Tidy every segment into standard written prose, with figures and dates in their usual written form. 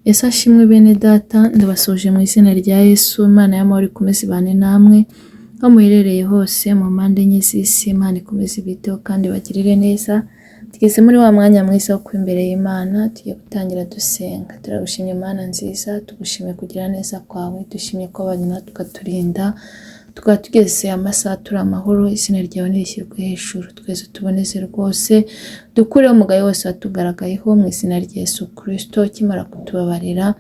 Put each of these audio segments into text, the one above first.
Yesu ashimwe bene data, ndabasuje mu izina rya Yesu. Imana y'amahoro ikomeze ibane namwe aho muherereye hose mu mpande enye z'isi. Imana ikomeze ibiteho kandi bagirire neza. Tugeze muri wa mwanya mwiza wo imbere y'Imana, tugiye gutangira dusenga. Turagushimye Imana nziza, tugushimiye kugira neza kwawe, dushimye ko abanyina tukaturinda, tukaba tugeze amasaha turi amahoro. Izina ryawe nirishyirwe hejuru, twese tuboneze rwose, dukureho umugayo wose watugaragayeho mu izina rya Yesu Kristo. Kimara kutubabarira,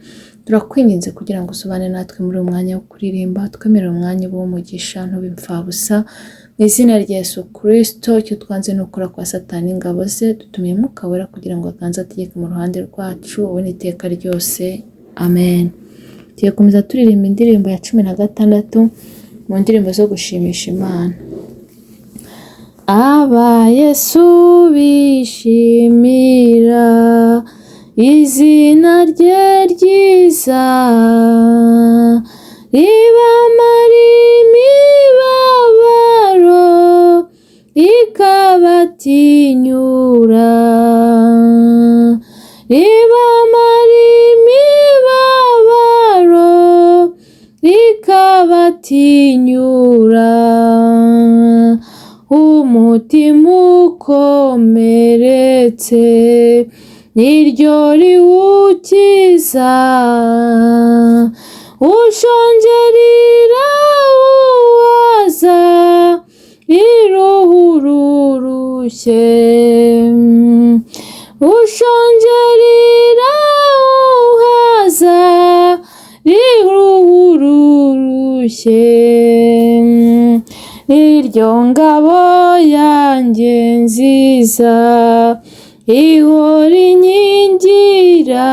turakwinginze kugira ngo usobane natwe muri uyu mwanya wo kuririmba, twemerere umwanya w'umugisha ntube impfabusa mu izina rya Yesu Kristo. Icyo twanze ni ukora kwa Satani ingabo ze, dutumiye Mwuka Wera kugira ngo aganze ategeke mu ruhande rwacu ubu n'iteka ryose, amen. Tugiye gukomeza turirimba indirimbo ya 16 mu ndirimbo zo gushimisha Imana. Aba Yesu bishimira izina rye ryiza, ribamara imibabaro ikabatinyura, ribamara imibabaro ikabatinyura, umutima ukomeretse niryo riwukiza, ushonje rirawuhaza, iruhu rurushye, ushonje rirawuhaza, iruhu rurushye, niryo ngabo yanjye nziza ihora inkingira,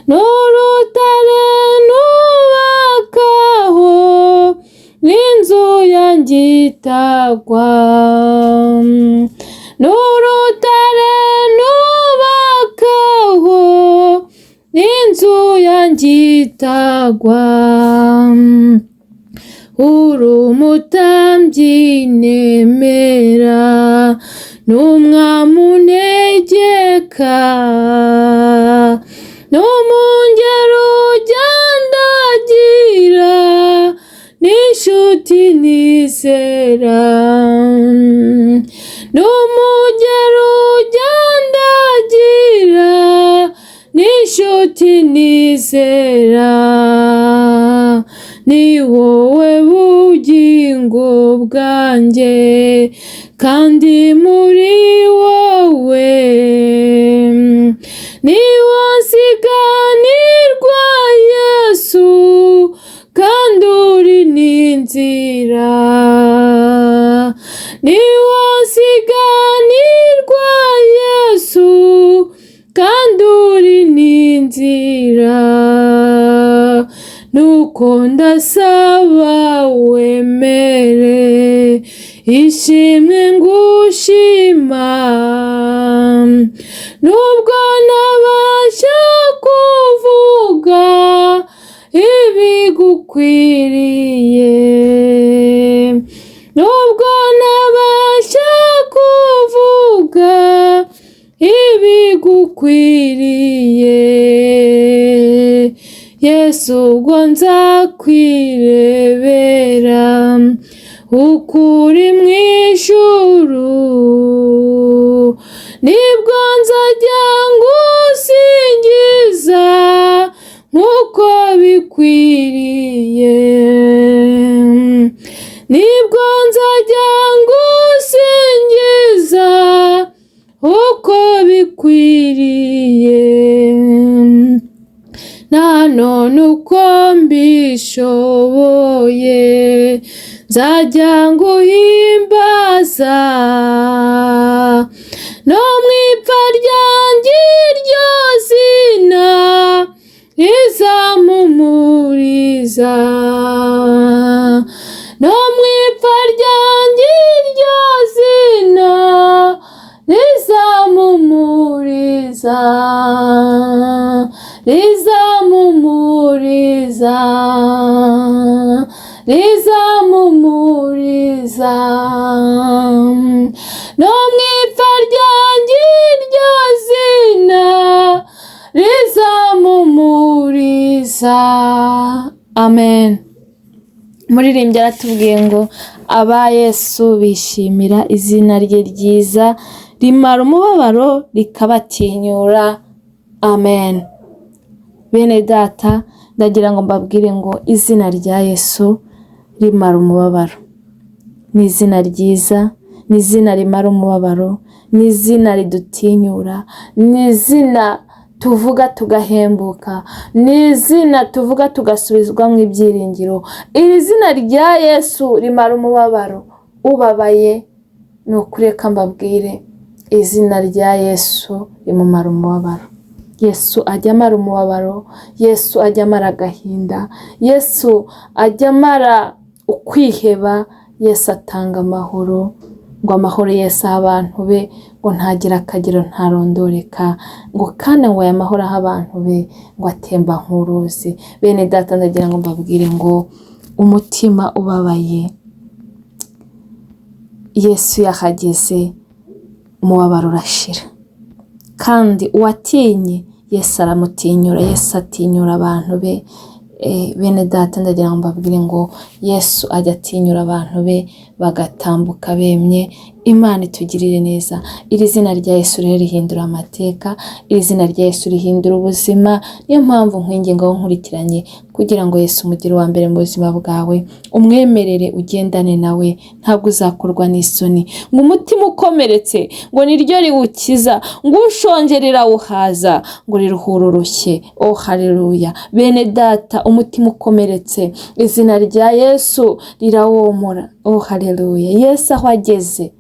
n'urutare nubakaho n'inzu yanjye itagwa, n'urutare nubakaho n'inzu yanjye itagwa, uri umutambyi nemera, n'umwami untegeka, n'umwungeri ugendagira, n'inshuti nizera, n'umwungeri ugendagira, n'inshuti nizera, ni wowe bugingo bwanjye, kandi muri wowe niho nsiganirwa Yesu, kandi uri n'inzira, niho nsiganirwa Yesu, kandi uri n'inzira, nuko ndasaba wemere ishimwe ngushima, nubwo ntabasha kuvuga ibigukwiriye, nubwo ntabasha kuvuga ibigukwiriye, Yesu ubwo nzakwirebera ukuri mu ijuru, nibwo nzajya ngusingiza nk'uko bikwiriye, nibwo nzajya ngusingiza uko bikwiriye, na none uko mbishoboye nzajya nguhimbaza, no mu ipfa ryanjye iryo zina rizampumuriza, no mu ipfa ryanjye iryo zina rizampumuriza, rizampumuriza, rizampumuriza, no mu ipfa ryanjye iryo zina rizamumuriza. Amen. Umuririmbyi aratubwiye ngo aba Yesu bishimira izina rye ryiza, rimara umubabaro rikabatinyura. Amen. Bene data, ndagira ngo mbabwire ngo izina rya Yesu rimara umubabaro. Ni izina ryiza, ni izina rimara umubabaro, ni izina ridutinyura, ni izina tuvuga tugahembuka, ni izina tuvuga tugasubizwamo ibyiringiro. Iri zina rya Yesu rimara umubabaro. Ubabaye ni ukuri, reka mbabwire, izina rya Yesu rimumara umubabaro. Yesu ajya amara umubabaro, Yesu ajya amara agahinda, Yesu ajya amara ukwiheba, Yesu atanga amahoro. Ngo amahoro Yesu aha abantu be, ngo ntagira akagero ntarondoreka, ngo kandi ngo aya mahoro aha abantu be, ngo atemba nk'uruzi. Bene data, ndagira ngo mbabwire ngo umutima ubabaye Yesu yahageze, umubabaro urashira. Kandi uwatinye Yesu aramutinyura, Yesu atinyura abantu be. Bene data, ndagira ngo mbabwire ngo Yesu ajya atinyura abantu be bagatambuka bemye. Imana itugirire neza. Iri zina rya Yesu rero rihindura amateka, iri zina rya Yesu rihindura ubuzima. Niyo mpamvu nkwinginga ngo nkurikiranye kugira ngo Yesu umugire wa mbere mu buzima bwawe, umwemerere ugendane nawe, ntabwo uzakorwa n'isoni. Ngo umutima ukomeretse ngo niryo riwukiza, ngo ushonje rirawuhaza, ngo riruhura urushye. Oh haleluya. Bene data, umutima ukomeretse izina rya Yesu rirawomora. Oh haleluya. Yesu aho ageze,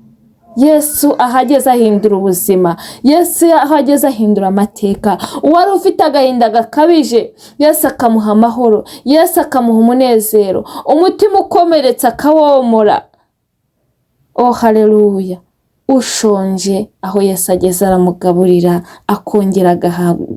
Yesu ahageze ahindura ubuzima, Yesu ahageze ahindura amateka. Uwari ufite agahinda gakabije, Yesu akamuha amahoro, Yesu akamuha umunezero, umutima ukomeretse akawomora. Oh haleluya. Ushonje aho Yesu ageze aramugaburira, akongera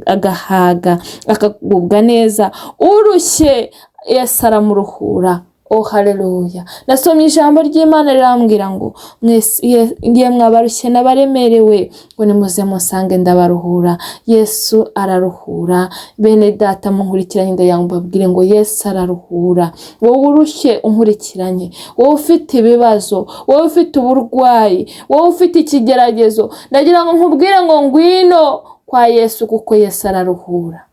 agahaga, akagubwa neza. Urushye Yesu aramuruhura. Oh haleluya. Nasomye ijambo ry'Imana rirambwira ngo ngiye mwabarushye n'abaremerewe, ngo nimuze musange ndabaruhura. Yesu araruhura. Bene data, munkurikiranye ndagira ngo mbabwire ngo Yesu araruhura. Wowe urushye unkurikiranye, wowe ufite ibibazo, wowe ufite uburwayi, wowe ufite ikigeragezo, ndagira ngo nkubwire ngo ngwino kwa Yesu, kuko Yesu araruhura.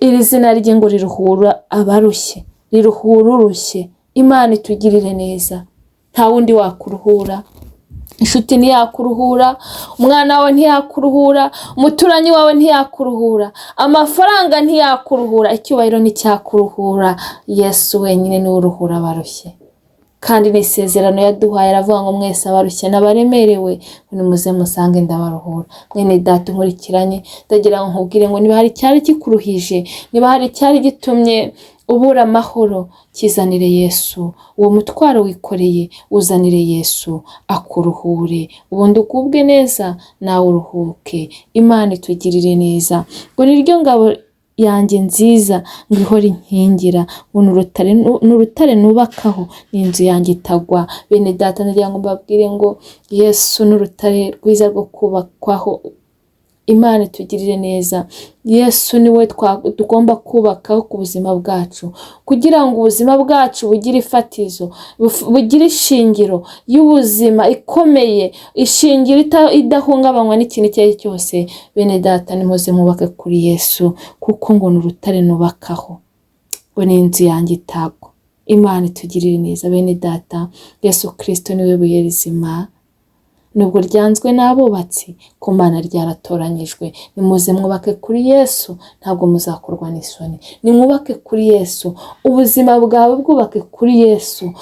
Iri zina rye ngo riruhura abarushye, riruhura urushye. Imana itugirire neza. Nta wundi wakuruhura. Inshuti ntiyakuruhura, umwana wawe ntiyakuruhura, umuturanyi wawe ntiyakuruhura, amafaranga ntiyakuruhura, icyubahiro nticyakuruhura. Yesu wenyine niwe uruhura abarushye. Kandi n'isezerano yaduhaye aravuga ngo mwese abarushye n'abaremerewe, nimuze musange ndabaruhura. Mwene data unkurikiranye, ndagira ngo nkubwire ngo niba hari icyari kikuruhije, niba hari icyari gitumye ubura amahoro, kizanire Yesu. Uwo mutwaro wikoreye uzanire Yesu akuruhure, ubundi ugubwe neza nawe uruhuke. Imana itugirire neza. Ngo niryo ngabo yanjye nziza, ngo ihora inkingira, ngo n'urutare nubakaho, n'inzu yanjye itagwa. Bene data, ndagira ngo mbabwire ngo Yesu n'urutare rwiza rwo kubakwaho. Imana itugirire neza. Yesu niwe tugomba kubakaho ku buzima bwacu, kugira ngo ubuzima bwacu bugire ifatizo, bugire ishingiro y'ubuzima ikomeye, ishingiro idahungabanywa n'ikintu icyo ari cyo cyose. Bene data, nimuze mubake kuri Yesu, kuko ngo n'urutare nubakaho, ngo n'inzu yanjye itagwa. Imana itugirire neza. Bene data, Yesu Kristo niwe buye rizima, nubwo ryanzwe n'abubatsi, ku Mana ryaratoranyijwe. Nimuze mwubake kuri Yesu, ntabwo muzakorwa n'isoni. Nimwubake kuri Yesu, ubuzima bwawe bwubake kuri Yesu,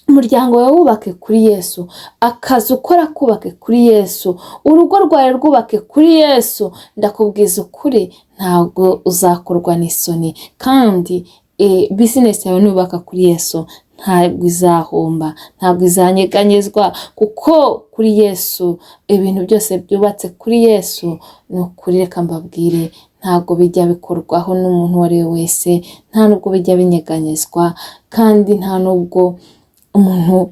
umuryango wawe wubake kuri Yesu, akazi ukora kubake kuri Yesu, urugo rwawe rwubake kuri Yesu. Ndakubwiza ukuri, ntabwo uzakorwa n'isoni. Kandi business yawe nubaka kuri Yesu, ntabwo izahomba, ntabwo izanyeganyezwa, kuko kuri Yesu ibintu byose byubatse kuri Yesu. Ni ukuri, reka mbabwire, ntabwo bijya bikorwaho n'umuntu uwo ari we wese, nta nubwo bijya binyeganyezwa, kandi nta nubwo umuntu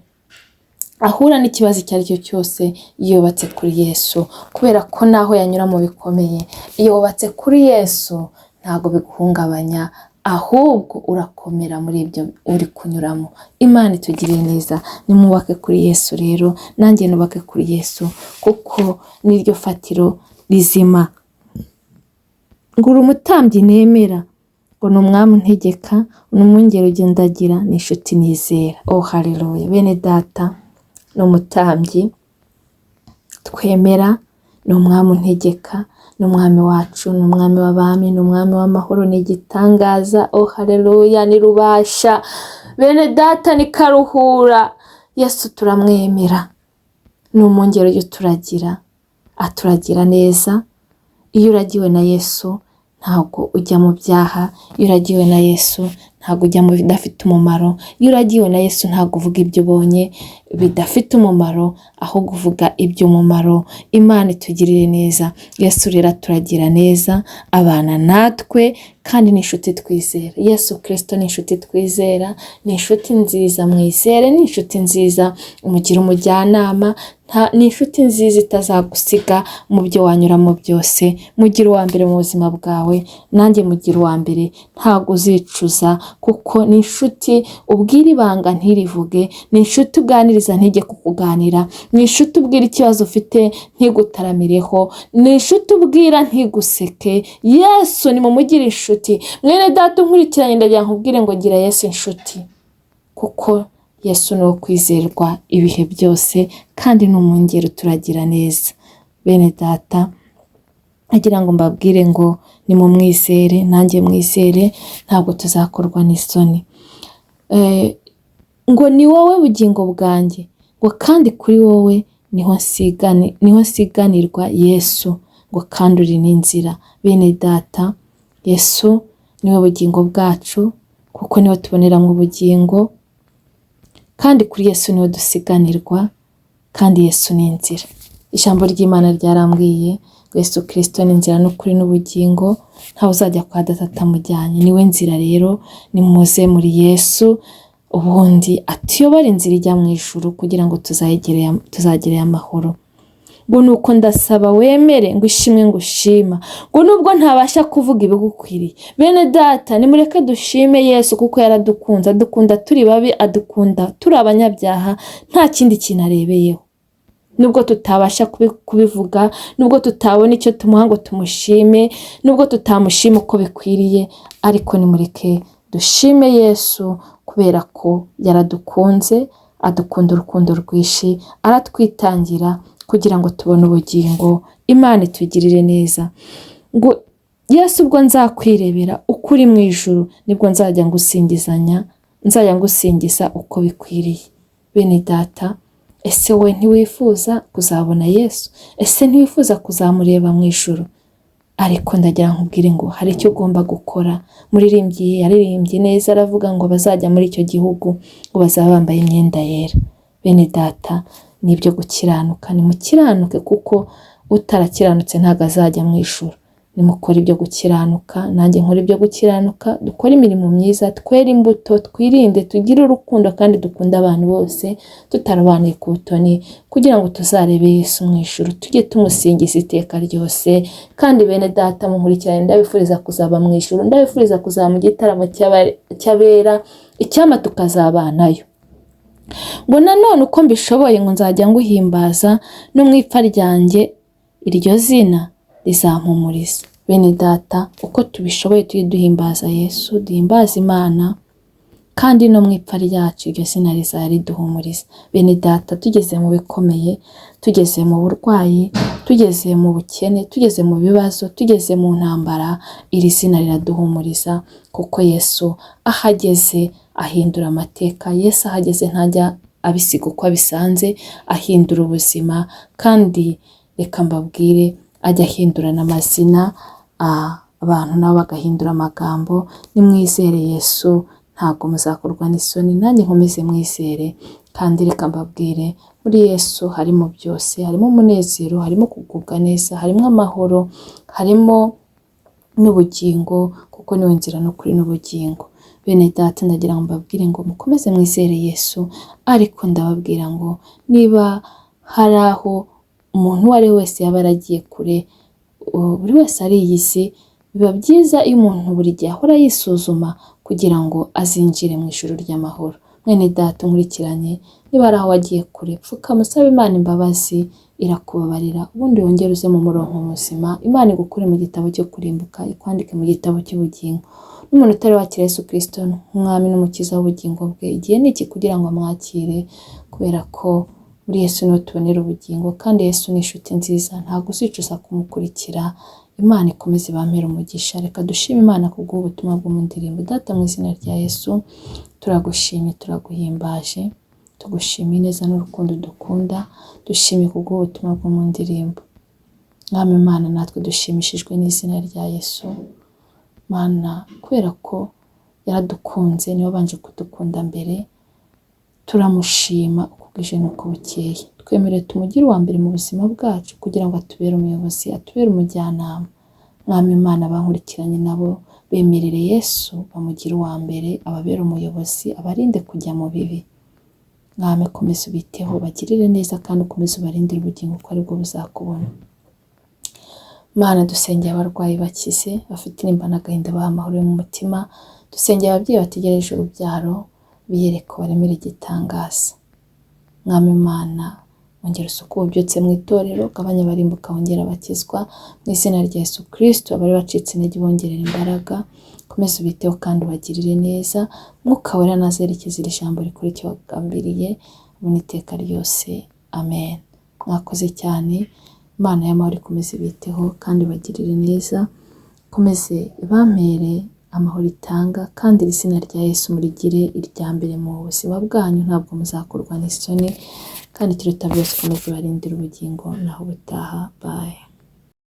ahura n'ikibazo icyo ari cyo cyose yubatse kuri Yesu, kubera ko naho yanyura mu bikomeye iyo wubatse kuri Yesu ntago biguhungabanya, ahubwo urakomera muri ibyo uri kunyuramo. Imana itugirire neza, nimwubake kuri Yesu rero, nanjye nubake kuri Yesu kuko niryo fatiro rizima. Ngura umutambyi nemera, ngo ni umwami untegeka, ni umwungeri ugendagira, ni inshuti nizera. Oh haleluya! Bene data, ni umutambyi twemera, ni umwami untegeka, ni umwami wacu, ni umwami w'abami, ni umwami w'amahoro, ni igitangaza. Oh haleluya! Ni rubasha bene data, ni karuhura. Yesu turamwemera, ni umwungeri uturagira, aturagira neza. Iyo uragiwe na Yesu ntabwo ujya mu byaha, iyo uragiwe na Yesu ntabwo ujya mu bidafite umumaro, iyo uragiwe na Yesu ntabwo uvuga ibyo ubonye bidafite umumaro, ahubwo uvuga iby'umumaro. Imana itugirire neza. Yesu rero aturagira neza, abana natwe, kandi ni inshuti twizera. Yesu Kristo ni inshuti twizera, ni inshuti nziza. Mwizere, ni inshuti nziza, umugire umujyanama, ni inshuti nziza itazagusiga mu byo wanyuramo byose. Mugire uwa mbere mu buzima bwawe, nanjye mugire uwa mbere, ntabwo uzicuza, kuko ni inshuti ubwira ibanga ntirivuge, ni inshuti uganiriza ntijye kukuganira, ni inshuti ubwira ikibazo ufite ntigutaramireho, ni inshuti ubwira ntiguseke. Yesu ni mumugire inshuti. Mwene data unkurikiranye ndagira nkubwire ngo gira Yesu inshuti, kuko Yesu ni uwo kwizerwa ibihe byose, kandi ni umwungeri uturagira neza. Bene data, agira ngo mbabwire ngo ni mu mwizere, nanjye mwizere, ntabwo tuzakorwa n'isoni. Ngo ni wowe bugingo bwanjye, ngo kandi kuri wowe niho nsiganirwa Yesu, ngo kandi uri n'inzira. Bene data, Yesu niwe bugingo bwacu, kuko niwe tuboneramo ubugingo, kandi kuri Yesu niwe dusiganirwa, kandi Yesu ni inzira. Ijambo ry'Imana ryarambwiye, Yesu Kristo ni inzira n'ukuri n'ubugingo, ntawe uzajya kwa Data atamujyanye. Niwe nzira rero, nimuze muri Yesu, ubundi atuyobora inzira ijya mu ijuru, kugira ngo tuzagereye amahoro. Ngo nuko ndasaba wemere, ngo ishimwe ngo ushima, ngo nubwo ntabasha kuvuga ibigukwiriye. Bene data, nimureke dushime Yesu, kuko yaradukunze, adukunda turi babi, adukunda turi abanyabyaha, nta kindi kintu arebeyeho. Nubwo tutabasha kubivuga, nubwo tutabona icyo tumuha ngo tumushime, nubwo tutamushima uko bikwiriye, ariko nimureke dushime Yesu, kubera ko yaradukunze, adukunda urukundo rwinshi, aratwitangira kugira ngo tubone ubugingo. Imana itugirire neza. Ngo Yesu, ubwo nzakwirebera uko uri mu ijuru, nibwo nzajya ngusingiza uko bikwiriye. Bene data, ese we ntiwifuza kuzabona Yesu? Ese ntiwifuza kuzamureba mu ijuru? Ariko ndagira nkubwire ngo hari icyo ugomba gukora. Muririmbyi yaririmbye neza, aravuga ngo bazajya muri icyo gihugu ngo bazaba bambaye imyenda yera. Bene data, nibyo gukiranuka, nimukiranuke, kuko utarakiranutse ntabwo azajya mu ijuru. Nimukora ibyo gukiranuka, nanjye nkora ibyo gukiranuka, dukore imirimo myiza, twere imbuto, twirinde, tugire urukundo, kandi dukunda abantu bose, tutarobanuye ku butoni, kugira ngo tuzarebe Yesu mu ijuru, tujye tumusingiza iteka ryose. Kandi bene data munkurikirane, ndabifuriza kuzaba mu ijuru, ndabifuriza kuzaba mu gitaramo cy'abera, icyama tukazabanayo. Ngo nanone uko mbishoboye, ngo nzajya nguhimbaza, no mu ipfa ryanjye iryo zina rizampumuriza. Bene data, uko tubishoboye tujye duhimbaza Yesu, duhimbaza Imana, kandi no mu ipfa ryacu iryo zina rizaba riduhumuriza. Bene data, tugeze mu bikomeye, tugeze mu burwayi, tugeze mu bukene, tugeze mu bibazo, tugeze mu ntambara, iri zina riraduhumuriza, kuko Yesu ahageze ahindura amateka. Yesu ahageze ntajya abisiga uko abisanze, ahindura ubuzima, kandi reka mbabwire, ajya ahindura n'amazina, abantu nabo bagahindura amagambo. Nimwizere Yesu, ntabwo muzakorwa n'isoni. Nanjye nkomeze mwizere, kandi reka mbabwire, muri Yesu harimo byose, harimo umunezero, harimo kugubwa neza, harimo amahoro, harimo n'ubugingo, kuko niwe nzira n'ukuri n'ubugingo. Bene data ndagira ngo mbabwire ngo mukomeze mwizere Yesu, ariko ndababwira ngo niba hari aho umuntu uwo ari we wese yaba yaragiye kure, buri wese ari iyi si, biba byiza iyo umuntu buri gihe ahora yisuzuma kugira ngo azinjire mu ijuru ry'amahoro. Mwene data nkurikiranye, niba hari aho wagiye kure, pfuka musaba Imana imbabazi, irakubabarira, ubundi wongere uze mu murongo muzima. Imana igukure mu gitabo cyo kurimbuka, ikwandike mu gitabo cy'ubugingo. N'umuntu utari wakira Yesu Kristo nk'umwami n'umukiza w'ubugingo bwe, igihe ni iki kugira ngo amwakire? Kubera ko muri Yesu niho tubonera ubugingo, kandi Yesu ni inshuti nziza, ntabwo uzicuza kumukurikira. Imana ikomeze ibampere umugisha. Reka dushime Imana kubw'ubutumwa bwo mu ndirimbo. Data mu izina rya Yesu turagushimye, turaguhimbaje, tugushimiye neza n'urukundo dukunda, dushimye kubw'ubutumwa bwo mu ndirimbo. Mwami Imana, natwe dushimishijwe n'izina rya Yesu. Mana, kubera ko yaradukunze, niwe wabanje kudukunda mbere, turamushima uko bwije n'uko bukeye. Twemere tumugire uwa mbere mu buzima bwacu kugira ngo atubere umuyobozi, atubere umujyanama. Mwami Imana, abankurikiranye nabo bemerere Yesu bamugire uwa mbere, ababere umuyobozi, abarinde kujya mu bibi. Mwami, komeza ubiteho, bagirire neza kandi ukomeze ubarindire ubugingo ko aribwo buzakubona. Mana, dusengeye abarwayi bakize, bafite intimba n'agahinda, baha amahoro yo mu mutima. Dusengeye ababyeyi bategereje urubyaro, biyereke baremere igitangaza. Mwami Imana, wongera usuku ububyutse mu itorero, gabanya abarimbuka wongera abakizwa. Mu izina rya Yesu Kristo, abari bacitse intege bongerera imbaraga, komeza ubiteho kandi ubagirire neza. Mwuka wera nazerekeza iri jambo rikora icyo wagambiriye, ubu n'iteka ryose. Amen. Mwakoze cyane. Imana y'amahoro ikomeze ibiteho kandi bagirire neza, komeze ibampere amahoro itanga, kandi izina rya Yesu murigire irya mbere mu buzima bwanyu, ntabwo muzakorwa n'isoni, kandi ikiruta byose komeze barindira ubugingo naho butaha. Bye.